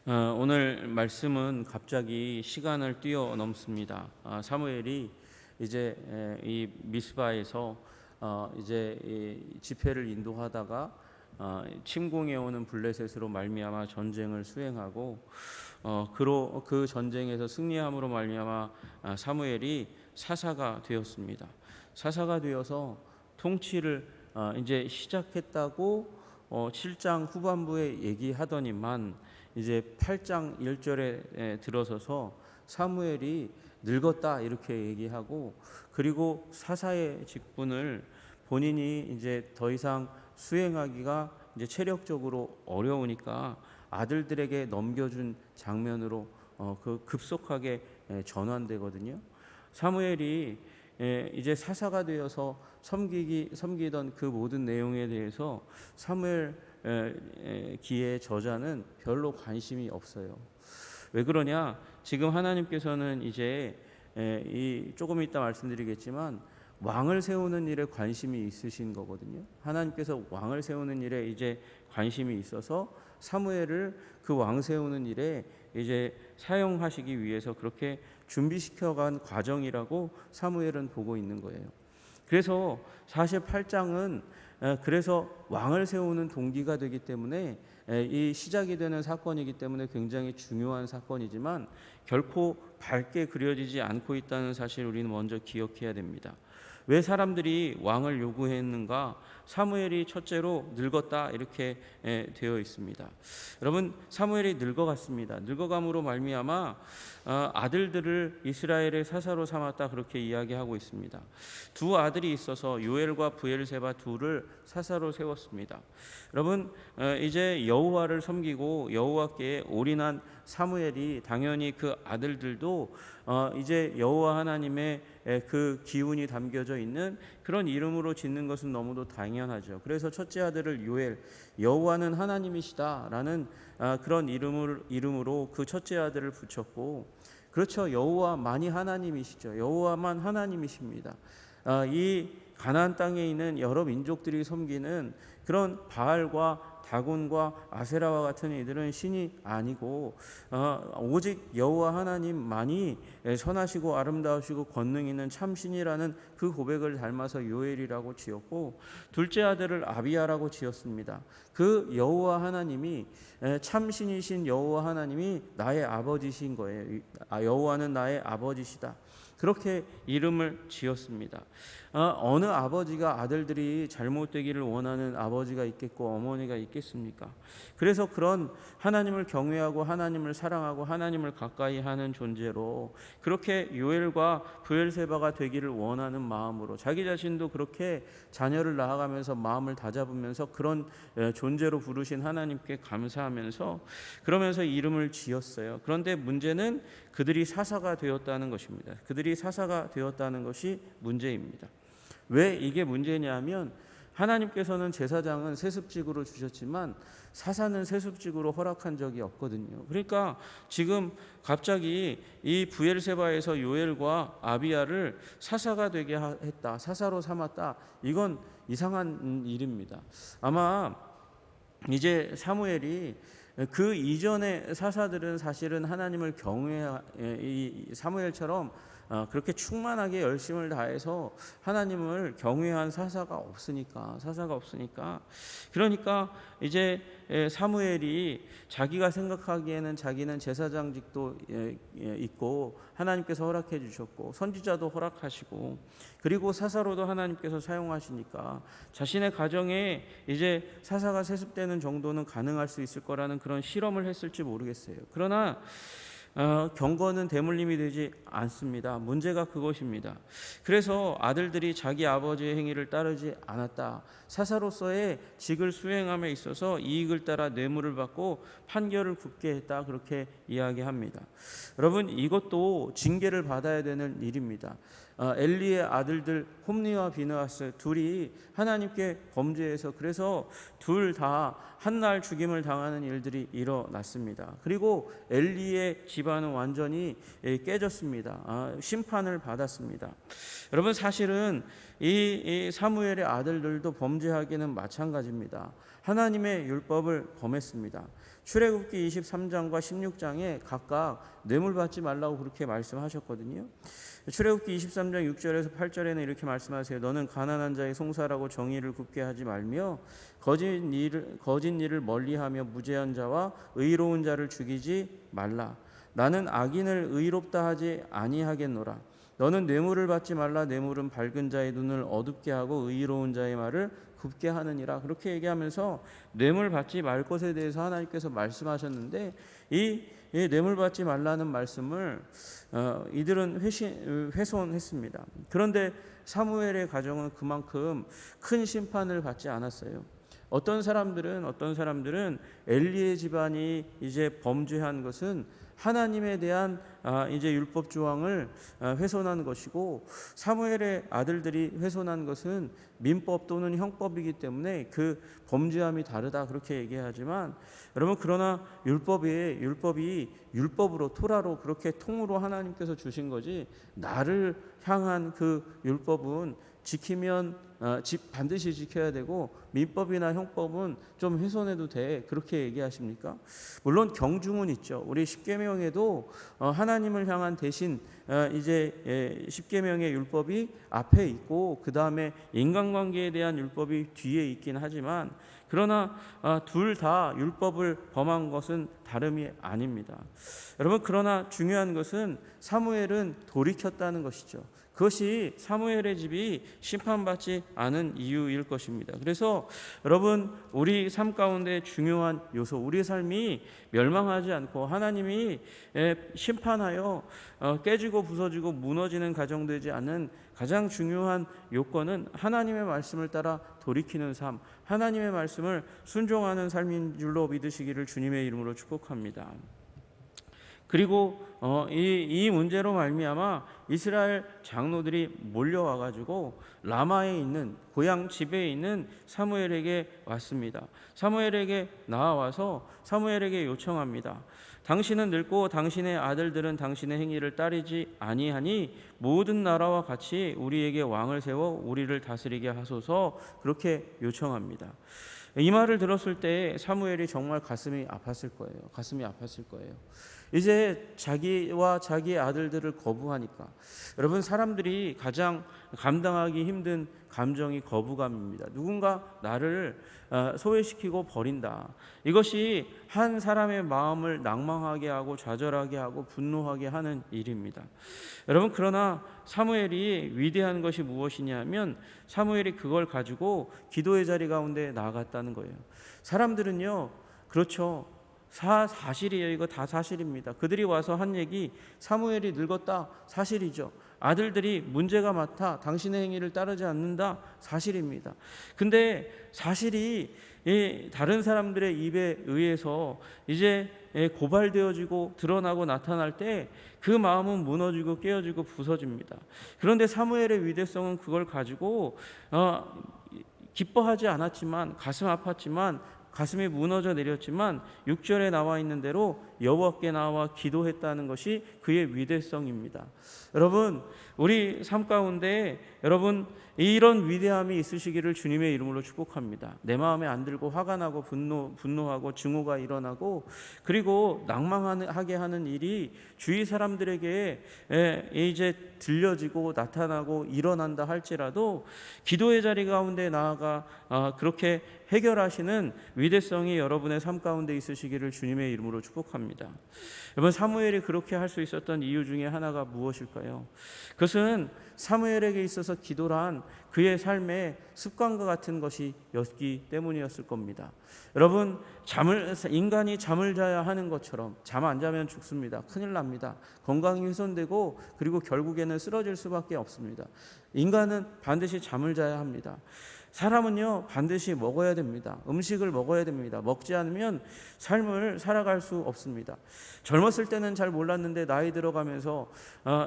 오늘 말씀은 갑자기 시간을 뛰어넘습니다. 사무엘이 이제 이 미스바에서 이제 이 집회를 인도하다가 침공해 오는 블레셋으로 말미암아 전쟁을 수행하고 그 전쟁에서 승리함으로 말미암아 사무엘이 사사가 되었습니다. 사사가 되어서 통치를 이제 시작했다고 7장 후반부에 얘기하더니만 이제 8장 1절에 들어서서 사무엘이 늙었다 이렇게 얘기하고, 그리고 사사의 직분을 본인이 이제 더 이상 수행하기가 이제 체력적으로 어려우니까 아들들에게 넘겨준 장면으로 그 급속하게 전환되거든요. 사무엘이 이제 사사가 되어서 섬기던 그 모든 내용에 대해서 사무엘 기의 저자는 별로 관심이 없어요. 왜 그러냐? 지금 하나님께서는 이제 조금 이따 말씀드리겠지만 왕을 세우는 일에 관심이 있으신 거거든요. 하나님께서 왕을 세우는 일에 이제 관심이 있어서 사무엘을 그 왕 세우는 일에 이제 사용하시기 위해서 그렇게 준비시켜간 과정이라고 사무엘은 보고 있는 거예요. 그래서 사실 8장은 그래서 왕을 세우는 동기가 되기 때문에 이 시작이 되는 사건이기 때문에 굉장히 중요한 사건이지만 결코 밝게 그려지지 않고 있다는 사실 우리는 먼저 기억해야 됩니다. 왜 사람들이 왕을 요구했는가? 사무엘이 첫째로 늙었다 이렇게 되어 있습니다. 여러분, 사무엘이 늙어갔습니다. 늙어감으로 말미암아 아들들을 이스라엘의 사사로 삼았다 그렇게 이야기하고 있습니다. 두 아들이 있어서 요엘과 브엘세바 둘을 사사로 세웠습니다. 여러분, 이제 여호와를 섬기고 여호와께 올인한 사무엘이 당연히 그 아들들도 이제 여호와 하나님의 그 기운이 담겨져 있는 그런 이름으로 짓는 것은 너무도 당연하죠. 그래서 첫째 아들을 요엘, 여호와는 하나님이시다라는 그런 이름으로 그 첫째 아들을 붙였고, 그렇죠. 여호와만이 하나님이시죠. 여호와만 하나님이십니다. 이 가나안 땅에 있는 여러 민족들이 섬기는 그런 바알과 다곤과 아세라와 같은 이들은 신이 아니고 오직 여호와 하나님만이 선하시고 아름다우시고 권능 있는 참신이라는 그 고백을 닮아서 요엘이라고 지었고, 둘째 아들을 아비야라고 지었습니다. 그 여호와 하나님이 참신이신 여호와 하나님이 나의 아버지신 거예요. 여호와는 나의 아버지시다. 그렇게 이름을 지었습니다. 어느 아버지가 아들들이 잘못되기를 원하는 아버지가 있겠고 어머니가 있겠습니까? 그래서 그런 하나님을 경외하고 하나님을 사랑하고 하나님을 가까이 하는 존재로 그렇게 요엘과 브엘세바가 되기를 원하는 마음으로 자기 자신도 그렇게 자녀를 낳아가면서 마음을 다잡으면서 그런 존재로 부르신 하나님께 감사하면서 그러면서 이름을 지었어요. 그런데 문제는 그들이 사사가 되었다는 것입니다. 그들이 사사가 되었다는 것이 문제입니다. 왜 이게 문제냐면 하나님께서는 제사장은 세습직으로 주셨지만 사사는 세습직으로 허락한 적이 없거든요. 그러니까 지금 갑자기 이 브엘세바에서 요엘과 아비야를 사사가 되게 했다, 사사로 삼았다, 이건 이상한 일입니다. 아마 이제 사무엘이 그 이전의 사사들은 사실은 하나님을 이 사무엘처럼 그렇게 충만하게 열심을 다해서 하나님을 경외한 사사가 없으니까 그러니까 이제 사무엘이 자기가 생각하기에는 자기는 제사장직도 있고 하나님께서 허락해 주셨고 선지자도 허락하시고 그리고 사사로도 하나님께서 사용하시니까 자신의 가정에 이제 사사가 세습되는 정도는 가능할 수 있을 거라는 그런 실험을 했을지 모르겠어요. 그러나 경건은 대물림이 되지 않습니다. 문제가 그것입니다. 그래서 아들들이 자기 아버지의 행위를 따르지 않았다. 사사로서의 직을 수행함에 있어서 이익을 따라 뇌물을 받고 판결을 굽게 했다. 그렇게 이야기합니다. 여러분, 이것도 징계를 받아야 되는 일입니다. 엘리의 아들들 홈리와 비느하스 둘이 하나님께 범죄해서 그래서 둘 다 한날 죽임을 당하는 일들이 일어났습니다. 그리고 엘리의 집안은 완전히 깨졌습니다. 심판을 받았습니다. 여러분, 사실은 이 사무엘의 아들들도 범죄하기는 마찬가지입니다. 하나님의 율법을 범했습니다. 출애굽기 23장과 16장에 각각 뇌물 받지 말라고 그렇게 말씀하셨거든요. 출애굽기 23장 6절에서 8절에는 이렇게 말씀하세요. 너는 가난한 자의 송사라고 정의를 굽게 하지 말며 거짓 일을 멀리하며 무죄한 자와 의로운 자를 죽이지 말라. 나는 악인을 의롭다 하지 아니하겠노라. 너는 뇌물을 받지 말라. 뇌물은 밝은 자의 눈을 어둡게 하고 의로운 자의 말을 굽게 하느니라. 그렇게 얘기하면서 뇌물 받지 말 것에 대해서 하나님께서 말씀하셨는데 이 뇌물 받지 말라는 말씀을 이들은 훼손했습니다. 그런데 사무엘의 가정은 그만큼 큰 심판을 받지 않았어요. 어떤 사람들은 엘리의 집안이 이제 범죄한 것은 하나님에 대한 이제 율법 조항을 훼손한 것이고, 사무엘의 아들들이 훼손한 것은 민법 또는 형법이기 때문에 그 범죄함이 다르다 그렇게 얘기하지만, 여러분 그러나 율법이 율법으로 토라로 그렇게 통으로 하나님께서 주신 거지, 나를 향한 그 율법은 지키면 반드시 지켜야 되고 민법이나 형법은 좀 훼손해도 돼 그렇게 얘기하십니까? 물론 경중은 있죠. 우리 십계명에도 하나님을 향한 대신 이제 십계명의 율법이 앞에 있고 그 다음에 인간관계에 대한 율법이 뒤에 있긴 하지만, 그러나 둘 다 율법을 범한 것은 다름이 아닙니다. 여러분 그러나 중요한 것은 사무엘은 돌이켰다는 것이죠. 그것이 사무엘의 집이 심판받지 않은 이유일 것입니다. 그래서 여러분 우리 삶 가운데 중요한 요소, 우리 삶이 멸망하지 않고 하나님이 심판하여 깨지고 부서지고 무너지는 가정되지 않는 가장 중요한 요건은 하나님의 말씀을 따라 돌이키는 삶, 하나님의 말씀을 순종하는 삶인 줄로 믿으시기를 주님의 이름으로 축복합니다. 그리고 이 문제로 말미암아 이스라엘 장로들이 몰려와 가지고 라마에 있는 고향 집에 있는 사무엘에게 왔습니다. 사무엘에게 나와서 사무엘에게 요청합니다. 당신은 늙고 당신의 아들들은 당신의 행위를 따르지 아니하니 모든 나라와 같이 우리에게 왕을 세워 우리를 다스리게 하소서, 그렇게 요청합니다. 이 말을 들었을 때 사무엘이 정말 가슴이 아팠을 거예요. 이제 자기와 자기의 아들들을 거부하니까, 여러분 사람들이 가장 감당하기 힘든 감정이 거부감입니다. 누군가 나를 소외시키고 버린다. 이것이 한 사람의 마음을 낭망하게 하고 좌절하게 하고 분노하게 하는 일입니다. 여러분 그러나 사무엘이 위대한 것이 무엇이냐면, 사무엘이 그걸 가지고 기도의 자리 가운데 나아갔다는 거예요. 사람들은요, 그렇죠, 사실이에요. 이거 다 사실입니다. 그들이 와서 한 얘기, 사무엘이 늙었다, 사실이죠. 아들들이 문제가 많다, 당신의 행위를 따르지 않는다, 사실입니다. 근데 사실이 다른 사람들의 입에 의해서 이제 고발되어지고 드러나고 나타날 때 그 마음은 무너지고 깨어지고 부서집니다. 그런데 사무엘의 위대성은 그걸 가지고 기뻐하지 않았지만, 가슴 아팠지만, 가슴이 무너져 내렸지만 6절에 나와 있는 대로 여호와께 나와 기도했다는 것이 그의 위대성입니다. 여러분 우리 삶 가운데 여러분 이런 위대함이 있으시기를 주님의 이름으로 축복합니다. 내 마음에 안 들고 화가 나고 분노하고 증오가 일어나고 그리고 낭망하게 하는 일이 주위 사람들에게 이제 들려지고 나타나고 일어난다 할지라도 기도의 자리 가운데 나아가 그렇게 해결하시는 위대성이 여러분의 삶 가운데 있으시기를 주님의 이름으로 축복합니다. 여러분 사무엘이 그렇게 할 수 있었던 이유 중에 하나가 무엇일까요? 그것은 사무엘에게 있어서 기도란 그의 삶의 습관과 같은 것이었기 때문이었을 겁니다. 여러분 인간이 잠을 자야 하는 것처럼 잠 안 자면 죽습니다. 큰일 납니다. 건강이 훼손되고 그리고 결국에는 쓰러질 수밖에 없습니다. 인간은 반드시 잠을 자야 합니다. 사람은요 반드시 먹어야 됩니다. 음식을 먹어야 됩니다. 먹지 않으면 삶을 살아갈 수 없습니다. 젊었을 때는 잘 몰랐는데 나이 들어가면서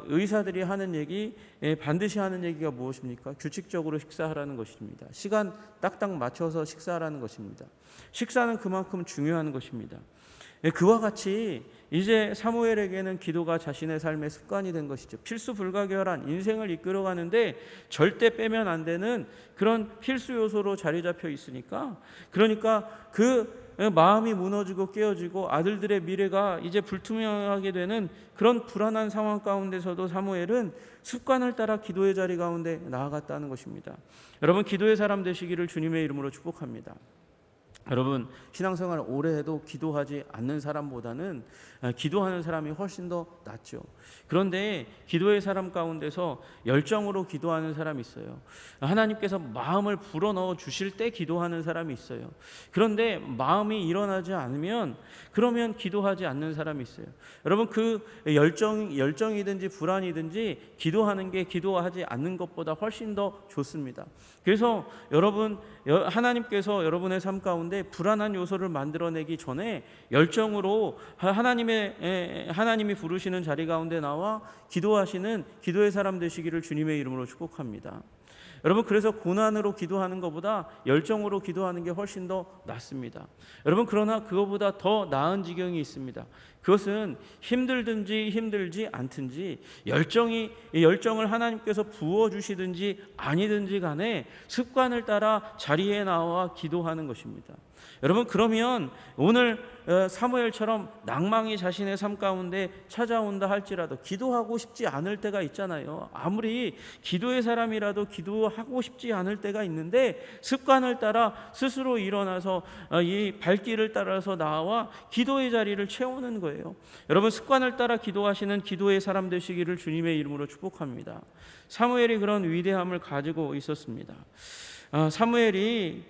의사들이 하는 얘기, 반드시 하는 얘기가 무엇입니까? 규칙적으로 식사하라는 것입니다. 시간 딱딱 맞춰서 식사하라는 것입니다. 식사는 그만큼 중요한 것입니다. 그와 같이 이제 사무엘에게는 기도가 자신의 삶의 습관이 된 것이죠. 필수 불가결한 인생을 이끌어가는데 절대 빼면 안 되는 그런 필수 요소로 자리 잡혀 있으니까, 그러니까 그 마음이 무너지고 깨어지고 아들들의 미래가 이제 불투명하게 되는 그런 불안한 상황 가운데서도 사무엘은 습관을 따라 기도의 자리 가운데 나아갔다는 것입니다. 여러분, 기도의 사람 되시기를 주님의 이름으로 축복합니다. 여러분, 신앙생활 오래 해도 기도하지 않는 사람보다는 기도하는 사람이 훨씬 더 낫죠. 그런데 기도의 사람 가운데서 열정으로 기도하는 사람이 있어요. 하나님께서 마음을 불어넣어 주실 때 기도하는 사람이 있어요. 그런데 마음이 일어나지 않으면 그러면 기도하지 않는 사람이 있어요. 여러분, 그 열정이든지 불안이든지 기도하는 게 기도하지 않는 것보다 훨씬 더 좋습니다. 그래서 여러분, 하나님께서 여러분의 삶 가운데 불안한 요소를 만들어내기 전에 열정으로 하나님이 부르시는 자리 가운데 나와 기도하시는 기도의 사람 되시기를 주님의 이름으로 축복합니다. 여러분, 그래서 고난으로 기도하는 것보다 열정으로 기도하는 게 훨씬 더 낫습니다. 여러분, 그러나 그것보다 더 나은 지경이 있습니다. 그것은 힘들든지 힘들지 않든지 열정을 하나님께서 부어주시든지 아니든지 간에 습관을 따라 자리에 나와 기도하는 것입니다. 여러분, 그러면 오늘 사무엘처럼 낭망이 자신의 삶 가운데 찾아온다 할지라도 기도하고 싶지 않을 때가 있잖아요. 아무리 기도의 사람이라도 기도하고 싶지 않을 때가 있는데 습관을 따라 스스로 일어나서 이 발길을 따라서 나와 기도의 자리를 채우는 거예요. 여러분, 습관을 따라 기도하시는 기도의 사람 되시기를 주님의 이름으로 축복합니다. 사무엘이 그런 위대함을 가지고 있었습니다. 사무엘이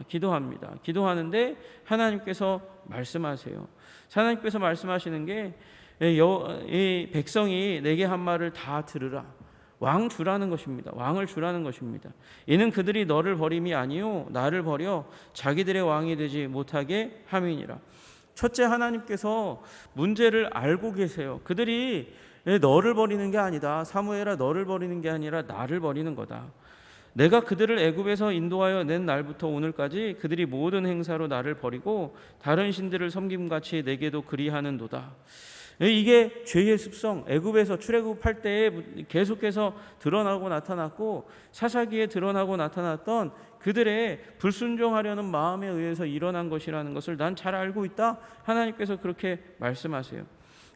기도하는데 하나님께서 말씀하세요. 하나님께서 말씀하시는 게 이 백성이 내게 한 말을 다 들으라. 왕을 주라는 것입니다. 이는 그들이 너를 버림이 아니요 나를 버려 자기들의 왕이 되지 못하게 함이니라. 첫째, 하나님께서 문제를 알고 계세요. 그들이 너를 버리는 게 아니다. 사무엘아, 너를 버리는 게 아니라 나를 버리는 거다. 내가 그들을 애굽에서 인도하여 낸 날부터 오늘까지 그들이 모든 행사로 나를 버리고 다른 신들을 섬김같이 내게도 그리하는도다. 이게 죄의 습성, 애굽에서 출애굽할 때에 계속해서 드러나고 나타났고 사사기에 드러나고 나타났던 그들의 불순종하려는 마음에 의해서 일어난 것이라는 것을 난 잘 알고 있다. 하나님께서 그렇게 말씀하세요.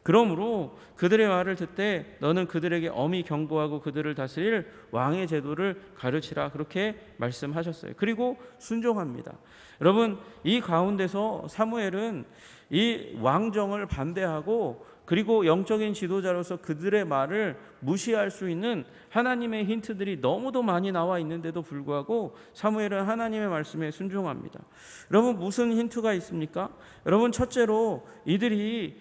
그러므로 그들의 말을 듣되 너는 그들에게 엄히 경고하고 그들을 다스릴 왕의 제도를 가르치라. 그렇게 말씀하셨어요. 그리고 순종합니다. 여러분, 이 가운데서 사무엘은 이 왕정을 반대하고 그리고 영적인 지도자로서 그들의 말을 무시할 수 있는 하나님의 힌트들이 너무도 많이 나와 있는데도 불구하고 사무엘은 하나님의 말씀에 순종합니다. 여러분, 무슨 힌트가 있습니까? 여러분, 첫째로 이들이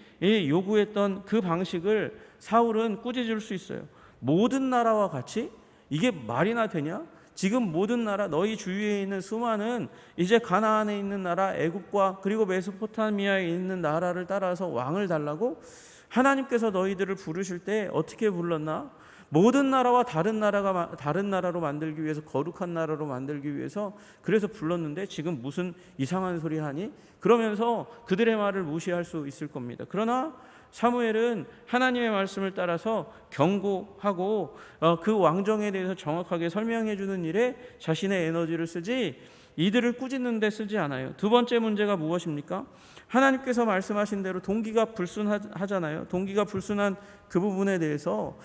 요구했던 그 방식을 사울은 꾸짖을 수 있어요. 모든 나라와 같이? 이게 말이나 되냐? 지금 모든 나라, 너희 주위에 있는 수많은 이제 가나안에 있는 나라 애굽과 그리고 메소포타미아에 있는 나라를 따라서 왕을 달라고? 하나님께서 너희들을 부르실 때 어떻게 불렀나? 모든 나라와 다른 나라로 만들기 위해서, 거룩한 나라로 만들기 위해서 그래서 불렀는데 지금 무슨 이상한 소리 하니? 그러면서 그들의 말을 무시할 수 있을 겁니다. 그러나 사무엘은 하나님의 말씀을 따라서 경고하고 그 왕정에 대해서 정확하게 설명해 주는 일에 자신의 에너지를 쓰지 이들을 꾸짖는 데 쓰지 않아요. 두 번째 문제가 무엇입니까? 하나님께서 말씀하신 대로 동기가 불순하잖아요. 동기가 불순한 그 부분에 대해서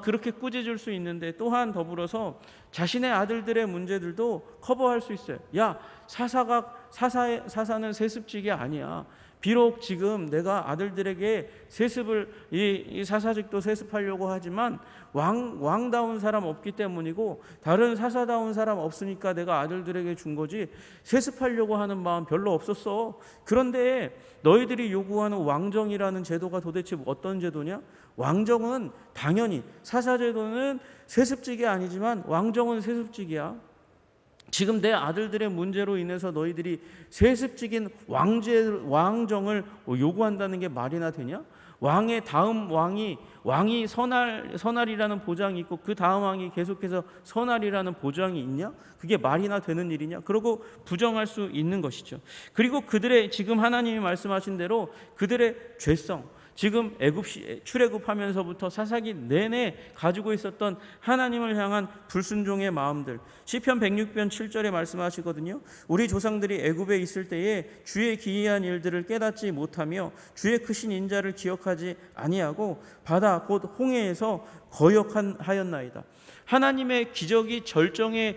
그렇게 꾸짖을 수 있는데 또한 더불어서 자신의 아들들의 문제들도 커버할 수 있어요. 야, 사사는 세습직이 아니야. 비록 지금 내가 아들들에게 세습을 이 사사직도 세습하려고 하지만 왕다운 사람 없기 때문이고 다른 사사다운 사람 없으니까 내가 아들들에게 준 거지 세습하려고 하는 마음 별로 없었어. 그런데 너희들이 요구하는 왕정이라는 제도가 도대체 어떤 제도냐? 왕정은 당연히 사사제도는 세습직이 아니지만 왕정은 세습직이야. 지금 내 아들들의 문제로 인해서 너희들이 세습직인 왕정을 요구한다는 게 말이나 되냐? 왕의 다음 왕이 선할이라는 보장이 있고 그 다음 왕이 계속해서 선할이라는 보장이 있냐? 그게 말이나 되는 일이냐? 그러고 부정할 수 있는 것이죠. 그리고 그들의 지금 하나님이 말씀하신 대로 그들의 죄성, 지금 출애굽하면서부터 사사기 내내 가지고 있었던 하나님을 향한 불순종의 마음들, 시편 106편 7절에 말씀하시거든요. 우리 조상들이 애굽에 있을 때에 주의 기이한 일들을 깨닫지 못하며 주의 크신 인자를 기억하지 아니하고 바다 곧 홍해에서 거역하였나이다. 하나님의 기적이 절정에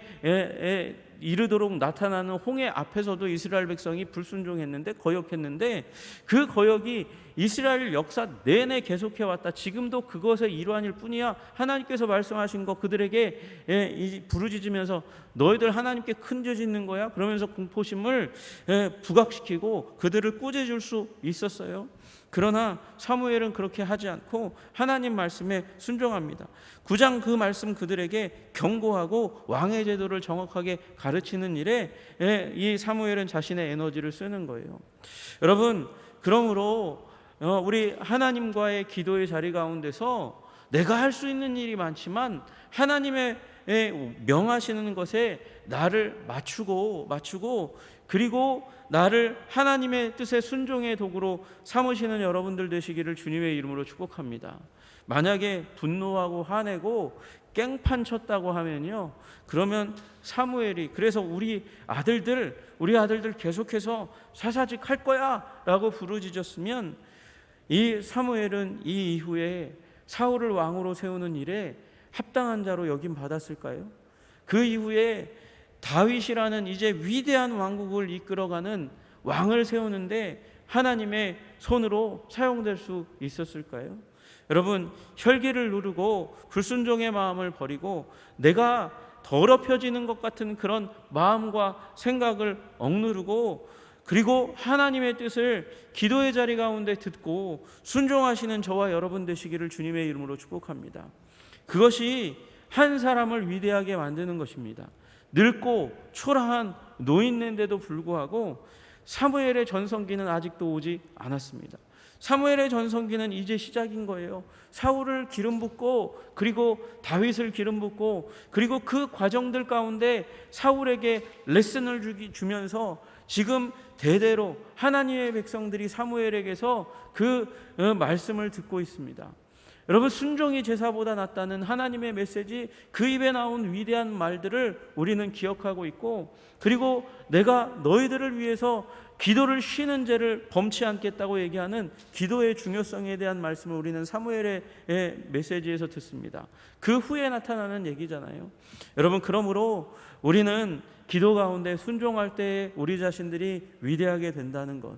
이르도록 나타나는 홍해 앞에서도 이스라엘 백성이 불순종했는데, 거역했는데, 그 거역이 이스라엘 역사 내내 계속해 왔다. 지금도 그것의 일환일 뿐이야. 하나님께서 말씀하신 거 그들에게 부르짖으면서 너희들 하나님께 큰 죄 짓는 거야? 그러면서 공포심을 부각시키고 그들을 꾸짖을 수 있었어요. 그러나 사무엘은 그렇게 하지 않고 하나님 말씀에 순종합니다. 9장 그 말씀 그들에게 경고하고 왕의 제도를 정확하게 가르치는 일에 이 사무엘은 자신의 에너지를 쓰는 거예요. 여러분, 그러므로 우리 하나님과의 기도의 자리 가운데서 내가 할 수 있는 일이 많지만 하나님의 명하시는 것에 나를 맞추고 그리고 나를 하나님의 뜻의 순종의 도구로 삼으시는 여러분들 되시기를 주님의 이름으로 축복합니다. 만약에 분노하고 화내고 깽판 쳤다고 하면요, 그러면 사무엘이 그래서 우리 아들들 계속해서 사사직 할 거야 라고 부르짖었으면 이 사무엘은 이 이후에 사울을 왕으로 세우는 일에 합당한 자로 여김 받았을까요? 그 이후에 다윗이라는 이제 위대한 왕국을 이끌어가는 왕을 세우는데 하나님의 손으로 사용될 수 있었을까요? 여러분, 혈기를 누르고 불순종의 마음을 버리고 내가 더럽혀지는 것 같은 그런 마음과 생각을 억누르고 그리고 하나님의 뜻을 기도의 자리 가운데 듣고 순종하시는 저와 여러분 되시기를 주님의 이름으로 축복합니다. 그것이 한 사람을 위대하게 만드는 것입니다. 늙고 초라한 노인인데도 불구하고 사무엘의 전성기는 아직도 오지 않았습니다. 사무엘의 전성기는 이제 시작인 거예요. 사울을 기름 붓고 그리고 다윗을 기름 붓고 그리고 그 과정들 가운데 사울에게 레슨을 주면서 지금 대대로 하나님의 백성들이 사무엘에게서 그 말씀을 듣고 있습니다. 여러분, 순종이 제사보다 낫다는 하나님의 메시지, 그 입에 나온 위대한 말들을 우리는 기억하고 있고 그리고 내가 너희들을 위해서 기도를 쉬는 죄를 범치 않겠다고 얘기하는 기도의 중요성에 대한 말씀을 우리는 사무엘의 메시지에서 듣습니다. 그 후에 나타나는 얘기잖아요. 여러분, 그러므로 우리는 기도 가운데 순종할 때 우리 자신들이 위대하게 된다는 것,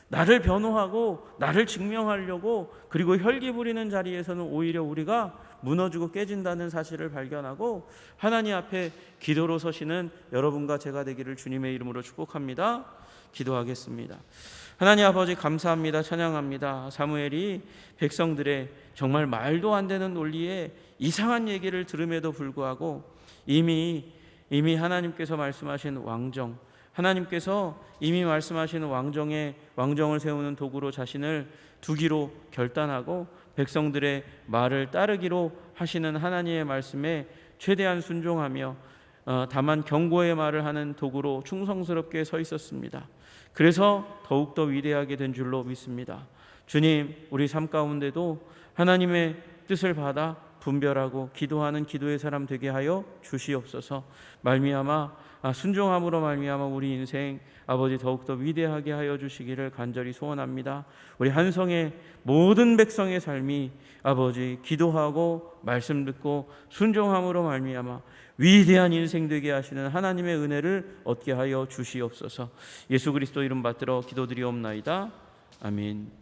나를 변호하고 나를 증명하려고 그리고 혈기 부리는 자리에서는 오히려 우리가 무너지고 깨진다는 사실을 발견하고 하나님 앞에 기도로 서시는 여러분과 제가 되기를 주님의 이름으로 축복합니다. 기도하겠습니다. 하나님 아버지, 감사합니다. 찬양합니다. 사무엘이 백성들의 정말 말도 안 되는 논리에 이상한 얘기를 들음에도 불구하고 이미 하나님께서 말씀하신 왕정, 하나님께서 이미 말씀하시는 왕정을 세우는 도구로 자신을 두기로 결단하고 백성들의 말을 따르기로 하시는 하나님의 말씀에 최대한 순종하며 다만 경고의 말을 하는 도구로 충성스럽게 서 있었습니다. 그래서 더욱더 위대하게 된 줄로 믿습니다. 주님, 우리 삶 가운데도 하나님의 뜻을 받아 분별하고 기도하는 기도의 사람 되게 하여 주시옵소서. 순종함으로 말미암아 우리 인생 아버지 더욱더 위대하게 하여 주시기를 간절히 소원합니다. 우리 한성의 모든 백성의 삶이 아버지 기도하고 말씀 듣고 순종함으로 말미암아 위대한 인생 되게 하시는 하나님의 은혜를 얻게 하여 주시옵소서. 예수 그리스도 이름 받들어 기도드리옵나이다. 아멘.